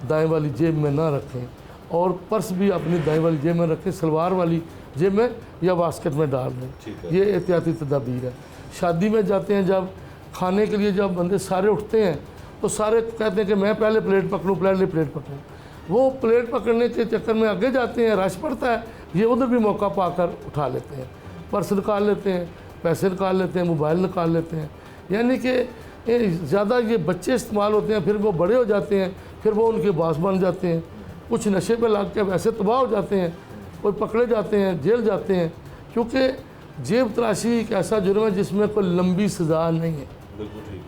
दाएं वाली जेब में ना रखें और पर्स भी अपनी दाएं वाली जेब में रखें, सलवार वाली जेब में या बास्केट में डाल दें। ये एहतियाती तदाबीर है। शादी में जाते हैं, जब खाने के लिए जब बंदे सारे उठते हैं तो सारे कहते हैं कि मैं पहले प्लेट पकड़ूं, पहले प्लेट पकड़ूं। वो प्लेट पकड़ने के चक्कर में आगे जाते हैं, रश पड़ता है, ये उधर भी मौका पाकर उठा लेते हैं, पर्स निकाल लेते हैं, पैसे निकाल लेते हैं, मोबाइल निकाल लेते हैं। यानी कि ज़्यादा ये बच्चे इस्तेमाल होते हैं, फिर वो बड़े हो जाते हैं, फिर वो उनके बास बन जाते हैं। कुछ नशे पे लग के वैसे तबाह हो जाते हैं, कोई पकड़े जाते हैं, जेल जाते हैं, क्योंकि जेब तलाशी एक ऐसा जुर्म है जिसमें कोई लंबी सज़ा नहीं है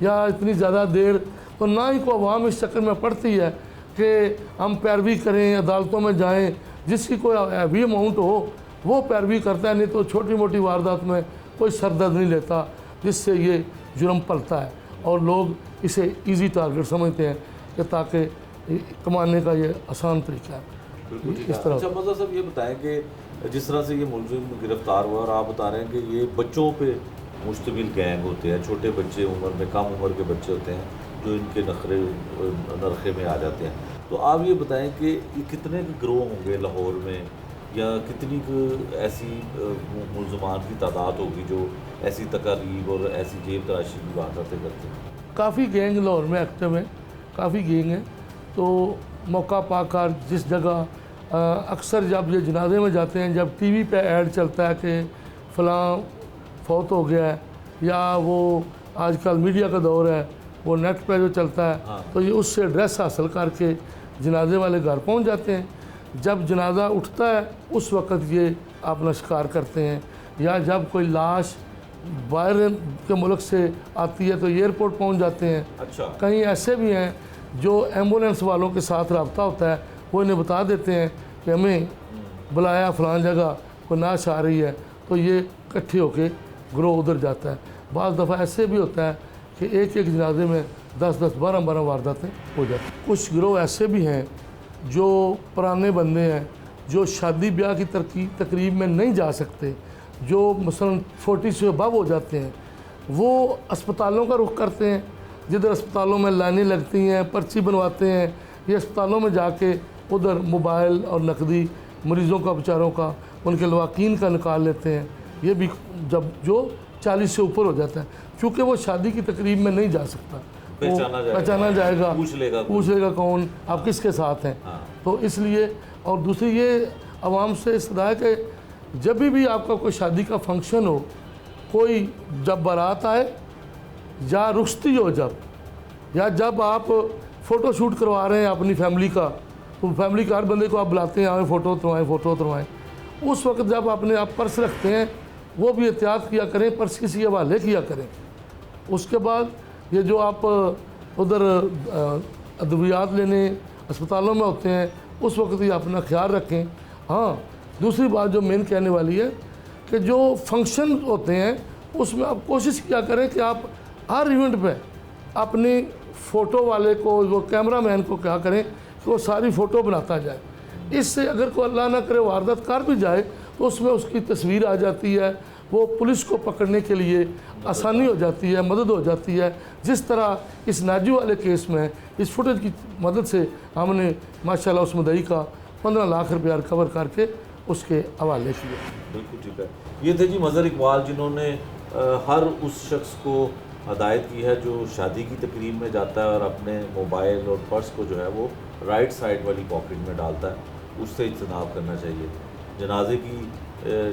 या इतनी ज़्यादा देर, तो ना ही को अवाम इस चक्कर में पड़ती है कि हम पैरवी करें, अदालतों में जाएं, जिसकी कोई हैवी अमाउंट हो वो पैरवी करता है, नहीं तो छोटी मोटी वारदात में कोई सरदर्द नहीं लेता, जिससे ये जुर्म पलता है और लोग इसे इजी टारगेट समझते हैं कि ताकि कमाने का ये आसान तरीका है। इस तरह। अच्छा मतलब साहब ये बताएं कि जिस तरह से ये मुलजिम गिरफ्तार हुआ और आप बता रहे हैं कि ये बच्चों पे मुश्तमिल गैंग होते हैं, छोटे बच्चे उम्र में, कम उम्र के बच्चे होते हैं जो इनके नरखे में आ जाते हैं, तो आप ये बताएं कि ये कितने गिरोह होंगे लाहौर में, या कितनी ऐसी मुलजमान की तादाद होगी जो ऐसी तकारीब और ऐसी जेब तराशी की वारदातें करते हैं? काफ़ी गैंग लाहौर में एक्टिव है, काफ़ी गैंग है। तो मौका पाकर जिस जगह अक्सर जब ये जनाजे में जाते हैं, जब टीवी पे ऐड चलता है कि फ़लाँ फौत हो गया है, या वो आजकल मीडिया का दौर है, वो नेट पे जो चलता है, हाँ। तो ये उससे एड्रेस हासिल करके जनाजे वाले घर पहुंच जाते हैं। जब जनाजा उठता है उस वक़्त ये अपना शिकार करते हैं, या जब कोई लाश बाहर के मुल्क से आती है तो एयरपोर्ट पहुंच जाते हैं। अच्छा। कहीं ऐसे भी हैं जो एम्बुलेंस वालों के साथ रब्ता होता है, वो इन्हें बता देते हैं कि हमें बुलाया फ़लाँ जगह, कोई नाश आ रही है, तो ये इकट्ठे होके ग्रोह उधर जाता है। बाज़ दफ़ा ऐसे भी होता है कि एक एक जनाजे में 10-10, 12-12 वारदातें हो जाती हैं। कुछ गिरोह ऐसे भी हैं जो पुराने बंदे हैं, जो शादी ब्याह की तकरीब में नहीं जा सकते, जो मसलन 40 से अबव हो जाते हैं, वो अस्पतालों का रुख करते हैं। जिधर अस्पतालों में लाइनें लगती हैं, पर्ची बनवाते हैं, ये अस्पतालों में जाके उधर मोबाइल और नकदी मरीज़ों का, बेचारों का, उनके लवाकीन का निकाल लेते हैं। ये भी जब जो 40 से ऊपर हो जाता है, चूँकि वो शादी की तकरीब में नहीं जा सकता, पहचाना जाएगा, पूछ लेगा कौन, आप किसके साथ हैं। हाँ। तो इसलिए, और दूसरी ये आवाम से सदा है कि जब भी आपका कोई शादी का फंक्शन हो, कोई जब बारात आए या रुखसती हो, जब या जब आप फ़ोटो शूट करवा रहे हैं अपनी फैमिली का, तो फैमिली के हर बंदे को आप बुलाते हैं, आए फ़ोटो उतरवाएँ। उस वक्त जब अपने आप पर्स रखते हैं, वो भी एहतियात किया करें, पर्स किसी हवाले किया करें। उसके बाद ये जो आप उधर अद्वियात लेने अस्पतालों में होते हैं, उस वक्त ही अपना ख्याल रखें। हाँ, दूसरी बात जो मेन कहने वाली है कि जो फंक्शन होते हैं उसमें आप कोशिश किया करें कि आप हर इवेंट पे अपनी फ़ोटो वाले को, वो कैमरा मैन को क्या करें कि वो सारी फ़ोटो बनाता जाए। इससे अगर कोई अल्लाह ना करे वारदात कर भी जाए तो उसमें उसकी तस्वीर आ जाती है, वो पुलिस को पकड़ने के लिए आसानी हो जाती है, मदद हो जाती है। जिस तरह इस नाजू वाले केस में इस फुटेज की मदद से हमने माशाल्लाह उस मुद्दई का 15 लाख रुपया रिकवर करके उसके हवाले किया। बिल्कुल ठीक है। ये थे जी मज़हर इकबाल, जिन्होंने हर उस शख्स को हदायत की है जो शादी की तकरीब में जाता है और अपने मोबाइल और पर्स को जो है वो राइट साइड वाली पॉकेट में डालता है, उससे इज्तनाब करना चाहिए। जनाजे की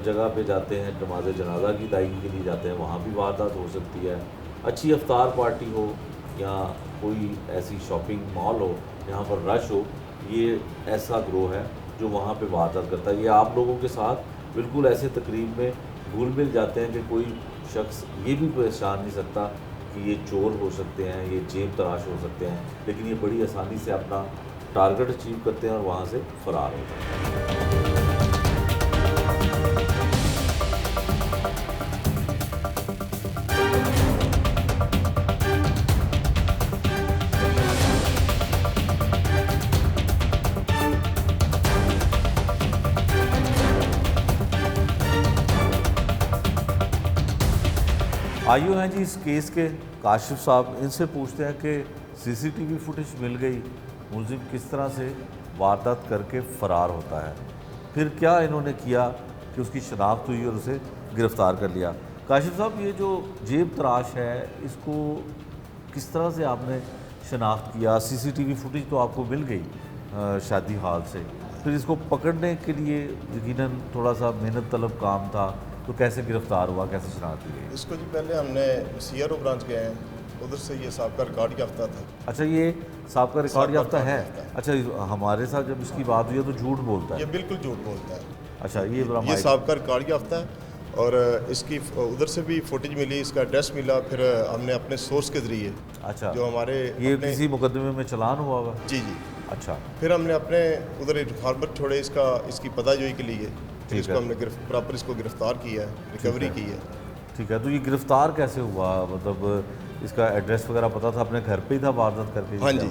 जगह पे जाते हैं, नमाज जनाजा की अदायगी के लिए जाते हैं, वहाँ भी वारदात हो सकती है। अच्छी अफ्तार पार्टी हो या कोई ऐसी शॉपिंग मॉल हो जहाँ पर रश हो, ये ऐसा ग्रोह है जो वहाँ पे वारदात करता है। ये आप लोगों के साथ बिल्कुल ऐसे तकरीब में घुल मिल जाते हैं कि कोई शख्स ये भी पहचान नहीं सकता कि ये चोर हो सकते हैं, ये जेब तराश हो सकते हैं, लेकिन ये बड़ी आसानी से अपना टारगेट अचीव करते हैं और वहाँ से फरार हो जाते हैं। आइयो हैं जी इस केस के काशिफ साहब, इनसे पूछते हैं कि सीसीटीवी फुटेज मिल गई, मुलजिम किस तरह से वारदात करके फ़रार होता है, फिर क्या इन्होंने किया कि उसकी शनाख्त हुई और उसे गिरफ़्तार कर लिया। काशिफ साहब, ये जो जेब तराश है इसको किस तरह से आपने शनाख्त किया? सीसीटीवी फुटेज तो आपको मिल गई शादी हाल से, फिर इसको पकड़ने के लिए यकीनन थोड़ा सा मेहनत तलब काम था, तो कैसे गिरफ्तार हुआ, कैसे शनाख्त की गई? इसको जी पहले हमने सीआरओ ब्रांच गए हैं, उधर से ये साहब रिकॉर्ड याफ्ता था। अच्छा, ये साहब का रिकॉर्ड याफ्ता है? याफ्ता है। अच्छा, हमारे साथ जब इसकी बात हुई है तो झूठ बोलता ये है। बिल्कुल झूठ बोलता है। अच्छा, ये बड़ा ये साहब का रिकॉर्ड याफ्ता है और इसकी उधर से भी फुटेज मिली, इसका एड्रेस मिला, फिर हमने अपने सोर्स के ज़रिए अच्छा, जो हमारे ये किसी मुकदमे में चलान हुआ हुआ? जी जी, अच्छा, फिर हमने अपने उधर हार्बर छोड़े इसकी पताजोई के लिए, फिर ठीक इसको है। हमने प्रॉपर इसको गिरफ्तार किया है, रिकवरी की है। ठीक है। तो ये गिरफ्तार कैसे हुआ? मतलब इसका एड्रेस वगैरह पता था, अपने घर पे ही था वारदात करके? हाँ जी।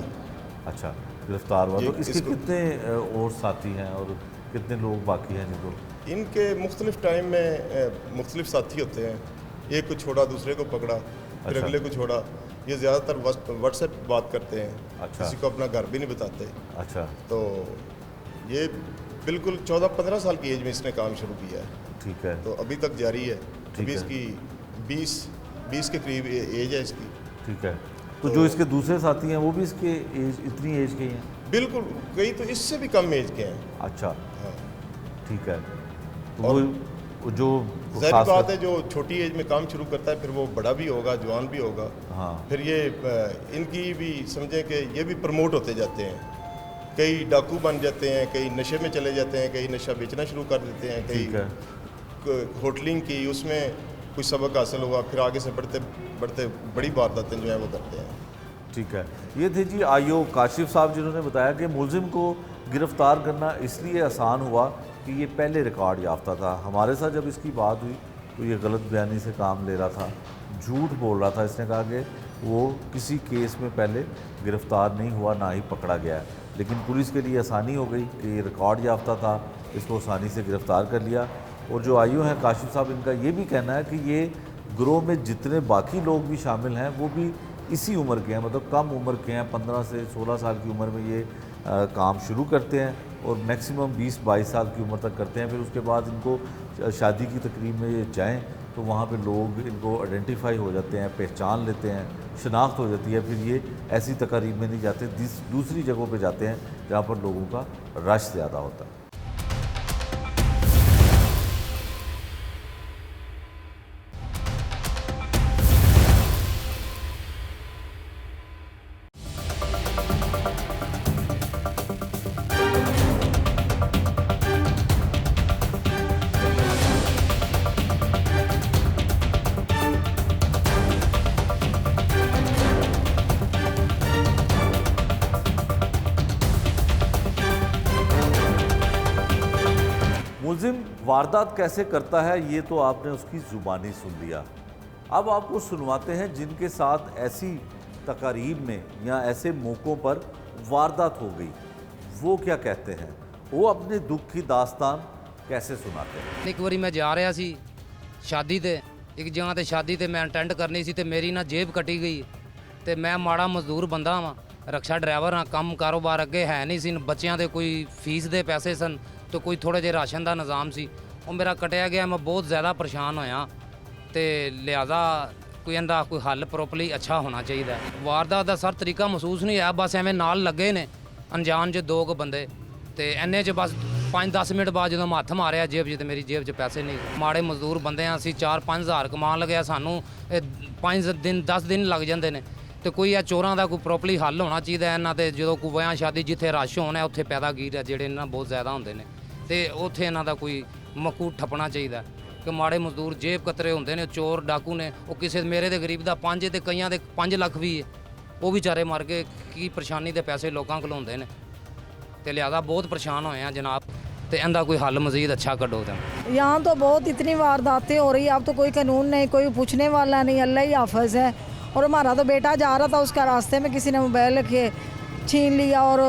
अच्छा, गिरफ्तार हुआ। जी, तो इसके इसको- कितने और साथी हैं और कितने लोग बाकी हैं जिनको? इनके मुख्तलिफ टाइम में मुख्तलिफ साथी होते हैं, एक को छोड़ा दूसरे को पकड़ा, फिर अच्छा। अगले को छोड़ा। ये ज़्यादातर व्हाट्सएप बात करते हैं, अच्छा। किसी को अपना घर भी नहीं बताते। अच्छा, तो ये बिल्कुल 14-15 साल की एज में इसने काम शुरू किया है, ठीक है, तो अभी तक जारी है। ठीक अभी है। इसकी 20 के करीब एज है इसकी। ठीक है। तो जो इसके दूसरे साथी हैं वो भी इसके एज, इतनी एज के ही हैं? बिल्कुल, कई तो इससे भी कम एज के हैं। अच्छा, हाँ, ठीक है। तो और वो जो ज़ाहिर खास बात है, जो छोटी एज में काम शुरू करता है फिर वो बड़ा भी होगा, जवान भी होगा। हाँ, फिर ये इनकी भी समझें कि ये भी प्रमोट होते जाते हैं। कई डाकू बन जाते हैं, कई नशे में चले जाते हैं, कई नशा बेचना शुरू कर देते हैं, ठीक है। कई होटलिंग की, उसमें कुछ सबक हासिल हुआ, फिर आगे से बढ़ते बढ़ते बड़ी वारदातें जो हैं वो करते हैं। ठीक है। ये थे जी आईओ काशिफ साहब, जिन्होंने बताया कि मुलजिम को गिरफ़्तार करना इसलिए आसान हुआ कि ये पहले रिकॉर्ड याफ्ता था। हमारे साथ जब इसकी बात हुई तो ये गलत बयानी से काम ले रहा था, झूठ बोल रहा था। इसने कहा कि वो किसी केस में पहले गिरफ़्तार नहीं हुआ, ना ही पकड़ा गया है, लेकिन पुलिस के लिए आसानी हो गई कि ये रिकॉर्ड याफ्ता था, इसको आसानी से गिरफ़्तार कर लिया। और जो आईओ हैं काशिफ साहब, इनका ये भी कहना है कि ये ग्रोह में जितने बाकी लोग भी शामिल हैं वो भी इसी उम्र के हैं, मतलब कम उम्र के हैं, 15 से 16 साल की उम्र में ये काम शुरू करते हैं और मैक्सिमम 20-22 साल की उम्र तक करते हैं। फिर उसके बाद इनको शादी की तकरीब में ये जाएँ तो वहाँ पे लोग इनको आइडेंटिफाई हो जाते हैं, पहचान लेते हैं, शनाख्त हो जाती है। फिर ये ऐसी तकारीब में नहीं जाते, दूसरी जगहों पे जाते हैं जहाँ पर लोगों का रश ज़्यादा होता है। मुलजिम वारदात कैसे करता है ये तो आपने उसकी ज़ुबानी सुन लिया। अब आपको सुनवाते हैं जिनके साथ ऐसी तकारीब में या ऐसे मौक़ों पर वारदात हो गई, वो क्या कहते हैं, वो अपने दुख की दास्तान कैसे सुनाते हैं। एक बारी मैं जा ਰਿਹਾ ਸੀ ਸ਼ਾਦੀ ਤੇ ਇੱਕ ਜਗ੍ਹਾ ਤੇ ਸ਼ਾਦੀ ਤੇ ਮੈਂ ਅਟੈਂਡ ਕਰਨੀ ਸੀ ਤੇ ਮੇਰੀ ਨਾ ਜੇਬ ਕੱਟੀ ਗਈ ਤੇ ਮੈਂ ਮਾੜਾ ਮਜ਼ਦੂਰ ਬੰਦਾ ਵਾਂ, ਰਕਸ਼ਾ ਡਰਾਈਵਰ ਹਾਂ, ਕੰਮ ਕਾਰੋਬਾਰ ਅੱਗੇ ਹੈ ਨਹੀਂ ਸੀ, ਬੱਚਿਆਂ ਦੇ ਕੋਈ ਫੀਸ ਦੇ ਪੈਸੇ ਸਨ ਤੇ ਕੋਈ ਥੋੜੇ ਜਿਹੇ ਰਾਸ਼ਨ ਦਾ ਨਿਜ਼ਾਮ ਸੀ, ਉਹ ਮੇਰਾ ਕਟਿਆ ਗਿਆ। ਮੈਂ ਬਹੁਤ ਜ਼ਿਆਦਾ ਪਰੇਸ਼ਾਨ ਹੋਇਆ ਤੇ ਲਿਹਾਜ਼ਾ ਕੋਈ ਇਹਦਾ ਕੋਈ ਹੱਲ ਪ੍ਰੋਪਰਲੀ ਅੱਛਾ ਹੋਣਾ ਚਾਹੀਦਾ। ਵਾਰਦਾਤ ਦਾ ਸਰ ਤਰੀਕਾ ਮਹਿਸੂਸ ਨਹੀਂ ਆਇਆ, ਬਸ ਐਵੇਂ ਨਾਲ ਲੱਗੇ ਨੇ ਅਣਜਾਣ 'ਚ 2 ਕੁ ਬੰਦੇ ਤੇ ਇੰਨੇ 'ਚ ਬਸ 5-10 ਮਿੰਟ ਬਾਅਦ ਜਦੋਂ ਮੈਂ ਹੱਥ ਮਾਰਿਆ ਜੇਬ 'ਚ ਤੇ ਮੇਰੀ ਜੇਬ 'ਚ ਪੈਸੇ ਨਹੀਂ। ਮਾੜੇ ਮਜ਼ਦੂਰ ਬੰਦੇ ਆ ਅਸੀਂ, 4-5 ਹਜ਼ਾਰ ਕਮਾਉਣ ਲੱਗਿਆ, ਸਾਨੂੰ 5 ਦਿਨ 10 ਦਿਨ ਲੱਗ ਜਾਂਦੇ ਨੇ ਤੇ ਕੋਈ ਇਹ ਚੋਰਾਂ ਦਾ ਕੋਈ ਪ੍ਰੋਪਰਲੀ ਹੱਲ ਹੋਣਾ ਚਾਹੀਦਾ ਇਹਨਾਂ ਤੇ। ਜਦੋਂ ਕੋਈ ਵਿਆਹ ਸ਼ਾਦੀ ਜਿੱਥੇ ਰਸ਼ ਹੋਣਾ ਉੱਥੇ ਪੈਦਾਗੀਰ ਹੈ ਜਿਹੜੇ ਇਹਨਾਂ ਬਹੁਤ ਜ਼ਿਆਦਾ ਹੁੰਦੇ ਨੇ ਤੇ ਉੱਥੇ ਇਹਨਾਂ ਦਾ ਕੋਈ ਮਕੂ ਠੱਪਣਾ ਚਾਹੀਦਾ ਕਿ ਮਾੜੇ ਮਜ਼ਦੂਰ ਜੇਬ ਕਤਰੇ ਹੁੰਦੇ ਨੇ, ਚੋਰ ਡਾਕੂ ਨੇ, ਉਹ ਕਿਸੇ ਮੇਰੇ ਦੇ ਗਰੀਬ ਦਾ 5 ਤੇ ਕਈਆਂ ਦੇ 5 ਲੱਖ ਵੀ ਹੈ, ਉਹ ਵਿਚਾਰੇ ਮਰ ਗਏ। ਕੀ ਪਰੇਸ਼ਾਨੀ ਦੇ ਪੈਸੇ ਲੋਕਾਂ ਕੋਲ ਹੁੰਦੇ ਨੇ ਤੇ ਲਿਆਦਾ बहुत परेशान होए हैं जनाब, तो इनका कोई हल मजीद अच्छा करो। यहाँ तो बहुत इतनी वारदातें हो रही, अब तो कोई कानून नहीं, कोई पूछने वाला नहीं, अल्लाह ही हाफिज़ है। और हमारा तो बेटा जा रहा था, उसका रास्ते में किसी ने मोबाइल के छीन लिया और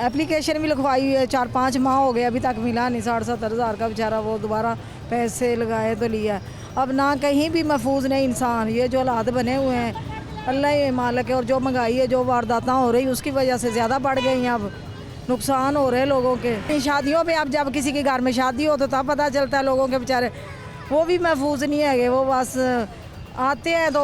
एप्लीकेशन भी लिखवाई हुई है, 4-5 माह हो गए अभी तक मिला नहीं। 60-70 हज़ार का बेचारा वो दोबारा पैसे लगाए तो लिया। अब ना कहीं भी महफूज नहीं इंसान, ये जो हालात बने हुए हैं अल्लाह ही मालिक है। और जो महंगाई है, जो वारदातें हो रही उसकी वजह से ज़्यादा बढ़ गई हैं, अब नुकसान हो रहे हैं लोगों के। शादियों पे अब जब किसी के घर में शादी हो तो तब पता चलता है लोगों के बेचारे वो भी महफूज नहीं है, वो बस आते हैं तो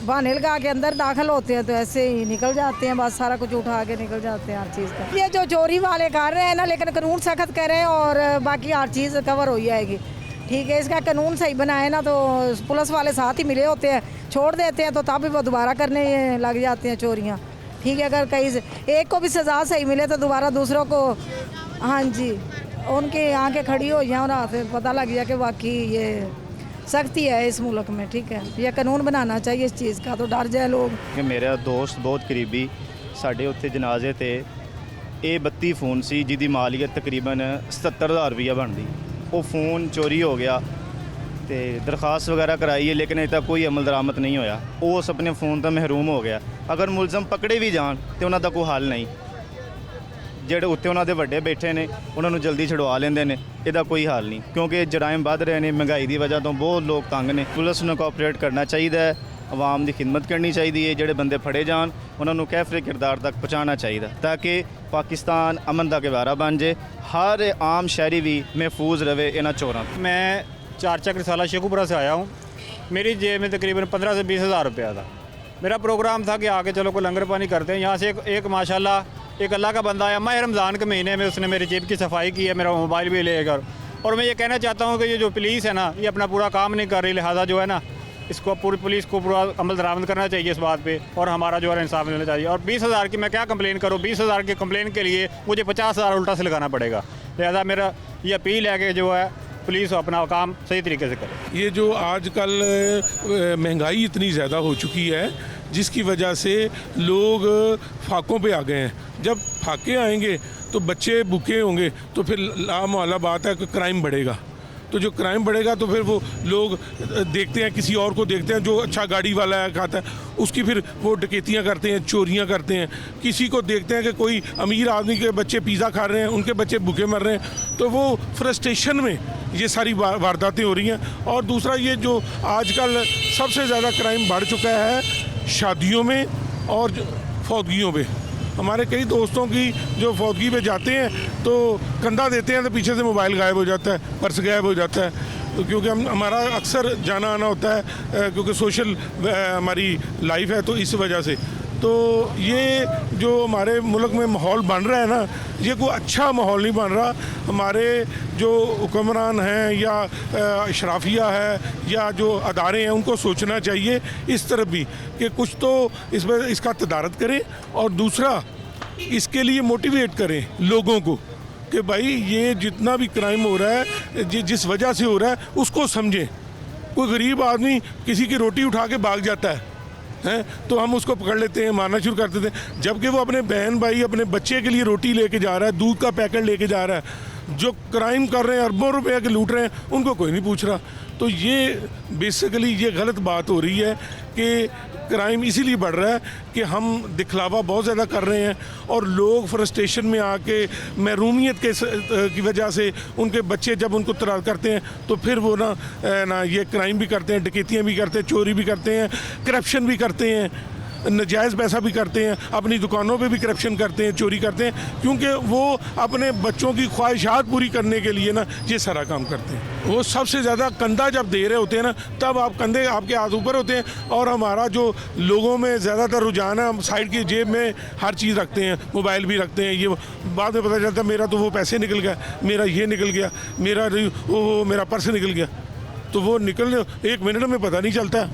बहाने लगा के अंदर दाखिल होते हैं तो ऐसे ही निकल जाते हैं, बस सारा कुछ उठा के निकल जाते हैं हर चीज़ का। ये जो चोरी वाले कर रहे हैं ना, लेकिन कानून सख्त करें और बाकी हर चीज़ कवर हो जाएगी। ठीक है, इसका कानून सही बनाए ना तो पुलिस वाले साथ ही मिले होते हैं, छोड़ देते हैं तो तब भी वो दोबारा करने लग जाते हैं चोरियाँ। ठीक है, अगर कहीं एक को भी सज़ा सही मिले तो दोबारा दूसरों को, हाँ जी, उनकी आंखें खड़ी हो जाए और हाथ पता लग जाए कि वाकई ये सख्ती है इस मुल्क में। ठीक है, ये कानून बनाना चाहिए इस चीज़ का, तो डर जाए लोग। कि मेरा दोस्त बहुत करीबी साढ़े उत्थे जनाजे ते A32 फ़ोन सी जिहदी मालीयत तकरीबन 77,000 रुपया बनती, वो फ़ोन चोरी हो गया तो दरखास्त वगैरह कराई है लेकिन अजे तक कोई अमल दरामद नहीं होया। उस अपने फ़ोन तो महरूम हो गया। अगर मुलजम पकड़े भी जान तो उन्हों का कोई हल नहीं, ਜਿਹੜੇ ਉੱਤੇ ਉਹਨਾਂ ਦੇ ਵੱਡੇ ਬੈਠੇ ਨੇ ਉਹਨਾਂ ਨੂੰ ਜਲਦੀ ਛੁਡਵਾ ਲੈਂਦੇ ਨੇ, ਇਹਦਾ ਕੋਈ ਹੱਲ ਨਹੀਂ ਕਿਉਂਕਿ ਜਰਾਇਮ ਵੱਧ ਰਹੇ ਨੇ, ਮਹਿੰਗਾਈ ਦੀ ਵਜ੍ਹਾ ਤੋਂ ਬਹੁਤ ਲੋਕ ਤੰਗ ਨੇ। ਪੁਲਿਸ ਨੂੰ ਕੋਆਪਰੇਟ ਕਰਨਾ ਚਾਹੀਦਾ ਹੈ, ਆਵਾਮ ਦੀ ਖਿਦਮਤ ਕਰਨੀ ਚਾਹੀਦੀ ਹੈ, ਜਿਹੜੇ ਬੰਦੇ ਫੜੇ ਜਾਣ ਉਹਨਾਂ ਨੂੰ ਕੈਫਰੇ ਕਿਰਦਾਰ ਤੱਕ ਪਹੁੰਚਾਉਣਾ ਚਾਹੀਦਾ ਤਾਂ ਕਿ ਪਾਕਿਸਤਾਨ ਅਮਨ ਦਾ ਗਵਾਰਾ ਬਣ ਜੇ, ਹਰ ਆਮ शहरी भी महफूज रहे इन चोरों। मैं 4 चक्र साला शेखुपुरा से आया हूँ। मेरी जेब में तकरीबन 15 से 20 हज़ार रुपया था। मेरा प्रोग्राम था कि आके चलो कोई लंगर पानी करते हैं। यहाँ से एक माशाल्लाह एक अल्लाह का बंदा आया, माह रमज़ान के महीने में उसने मेरी जेब की सफाई की है, मेरा मोबाइल भी लेकर। और मैं ये कहना चाहता हूँ कि ये जो पुलिस है ना, ये अपना पूरा काम नहीं कर रही, लिहाजा जो है ना इसको पूरी पुलिस को पूरा अमल दरामद करना चाहिए इस बात पे और हमारा जो है इंसाफ मिलना चाहिए। और 20 हज़ार की मैं क्या कंप्लेन करूँ, 20 हज़ार की कंप्लेन के लिए मुझे 50 हज़ार उल्टा से लगाना पड़ेगा। लिहाजा मेरा ये अपील है कि जो है पुलिस अपना काम सही तरीके से करे। ये जो आजकल महंगाई इतनी ज़्यादा हो चुकी है जिसकी वजह से लोग फाकों पे आ गए हैं। जब फाके आएंगे तो बच्चे भूखे होंगे तो फिर लामवाला बात है कि क्राइम बढ़ेगा। तो जो क्राइम बढ़ेगा तो फिर वो लोग देखते हैं, किसी और को देखते हैं जो अच्छा गाड़ी वाला है खाता है उसकी फिर वो डकैतियाँ करते हैं, चोरियाँ करते हैं। किसी को देखते हैं कि कोई अमीर आदमी के बच्चे पिज़्ज़ा खा रहे हैं, उनके बच्चे भूखे मर रहे हैं, तो वो फ्रस्ट्रेशन में ये सारी वारदातें हो रही हैं। और दूसरा ये जो आजकल सबसे ज़्यादा क्राइम बढ़ चुका है शादियों में और फौतगियों पे। हमारे कई दोस्तों की जो फौतगी पे जाते हैं तो कंधा देते हैं तो पीछे से मोबाइल गायब हो जाता है, पर्स गायब हो जाता है। तो क्योंकि हमारा अक्सर जाना आना होता है क्योंकि सोशल हमारी लाइफ है, तो इस वजह से तो ये जो हमारे मुल्क में माहौल बन रहा है ना, ये कोई अच्छा माहौल नहीं बन रहा। हमारे जो हुक्मरान हैं या अशराफिया है या जो अदारे हैं उनको सोचना चाहिए इस तरफ भी कि कुछ तो इसमें इसका तदारत करें और दूसरा इसके लिए मोटिवेट करें लोगों को कि भाई ये जितना भी क्राइम हो रहा है जिस वजह से हो रहा है उसको समझें। कोई गरीब आदमी किसी की रोटी उठा के भाग जाता है तो हम उसको पकड़ लेते हैं, मारना शुरू कर देते हैं, जबकि वो अपने बहन भाई अपने बच्चे के लिए रोटी लेके जा रहा है, दूध का पैकेट लेके जा रहा है। जो क्राइम कर रहे हैं, अरबों रुपए के लूट रहे हैं, उनको कोई नहीं पूछ रहा। तो ये बेसिकली ये गलत बात हो रही है कि क्राइम इसीलिए बढ़ रहा है कि हम दिखलावा बहुत ज़्यादा कर रहे हैं और लोग फ्रस्ट्रेशन में आके महरूमियत की वजह से उनके बच्चे जब उनको तरार करते हैं तो फिर वो ना ये क्राइम भी करते हैं, डकैतियाँ भी करते हैं, चोरी भी करते हैं, करप्शन भी करते हैं, नजायज़ पैसा भी करते हैं, अपनी दुकानों पे भी करप्शन करते हैं, चोरी करते हैं, क्योंकि वो अपने बच्चों की ख्वाहिशात पूरी करने के लिए ना ये सारा काम करते हैं। वो सबसे ज़्यादा कंधा जब दे रहे होते हैं ना, तब आप कंधे आपके हाथ ऊपर होते हैं और हमारा जो लोगों में ज़्यादातर रुझान है, हम साइड की जेब में हर चीज़ रखते हैं, मोबाइल भी रखते हैं। ये बाद में पता चलता है मेरा तो वो पैसे निकल गया, मेरा ये निकल गया, मेरा पर्स निकल गया, तो वो निकल 1 मिनट में पता नहीं चलता।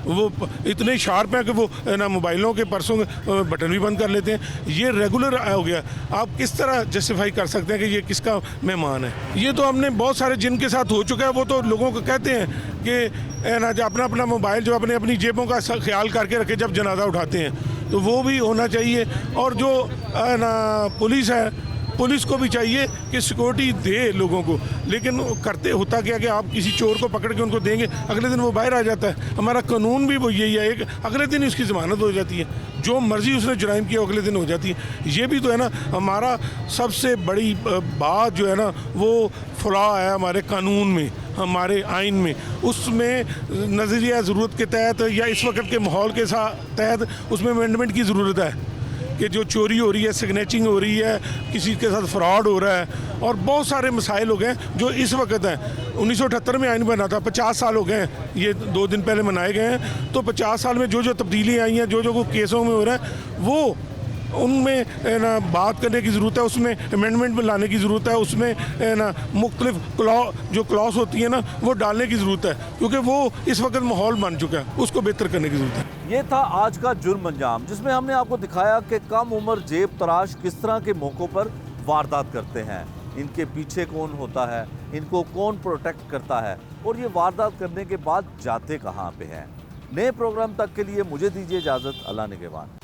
वो इतने शार्प हैं कि वो ना मोबाइलों के पर्सों के बटन भी बंद कर लेते हैं। ये रेगुलर हो गया। आप किस तरह जस्टिफाई कर सकते हैं कि ये किसका मेहमान है? ये तो हमने बहुत सारे जिनके साथ हो चुका है, वो तो लोगों को कहते हैं कि ना जो अपना अपना मोबाइल जो अपनी जेबों का ख्याल करके रखे जब जनाजा उठाते हैं, तो वो भी होना चाहिए। और जो ना पुलिस है, पुलिस को भी चाहिए कि सिक्योरिटी दे लोगों को, लेकिन करते होता क्या कि आप किसी चोर को पकड़ के उनको देंगे, अगले दिन वो बाहर आ जाता है। हमारा कानून भी वो यही है, एक अगले दिन उसकी ज़मानत हो जाती है, जो मर्ज़ी उसने जुर्म किया अगले दिन हो जाती है। ये भी तो है ना, हमारा सबसे बड़ी बात जो है ना, वो फ्लॉ है हमारे कानून में, हमारे आइन में। उसमें नज़रिया ज़रूरत के तहत या इस वक्त के माहौल के साथ तहत उसमें अमेंडमेंट की ज़रूरत है कि जो चोरी हो रही है, सिग्नेचिंग हो रही है, किसी के साथ फ्रॉड हो रहा है, और बहुत सारे मसाइल हो गए जो इस वक्त हैं। 1978 में आइन बना था, 50 साल हो गए हैं, ये 2 दिन पहले मनाए गए हैं। तो 50 साल में जो जो तब्दीलियाँ आई हैं, जो जो केसों में हो रहा है, वो उनमें ना बात करने की ज़रूरत है, उसमें अमेंडमेंट में लाने की ज़रूरत है, उसमें ना मुख्तलिफ जो क्लॉज होती है ना, वो डालने की ज़रूरत है, क्योंकि वो इस वक्त माहौल बन चुका है, उसको बेहतर करने की ज़रूरत है। ये था आज का जुर्म अंजाम, जिसमें हमने आपको दिखाया कि कम उम्र जेब तराश किस तरह के मौक़ों पर वारदात करते हैं, इनके पीछे कौन होता है, इनको कौन प्रोटेक्ट करता है, और ये वारदात करने के बाद जाते कहाँ पे हैं। नए प्रोग्राम तक के लिए मुझे दीजिए इजाज़त। अल्लाह निगहबान।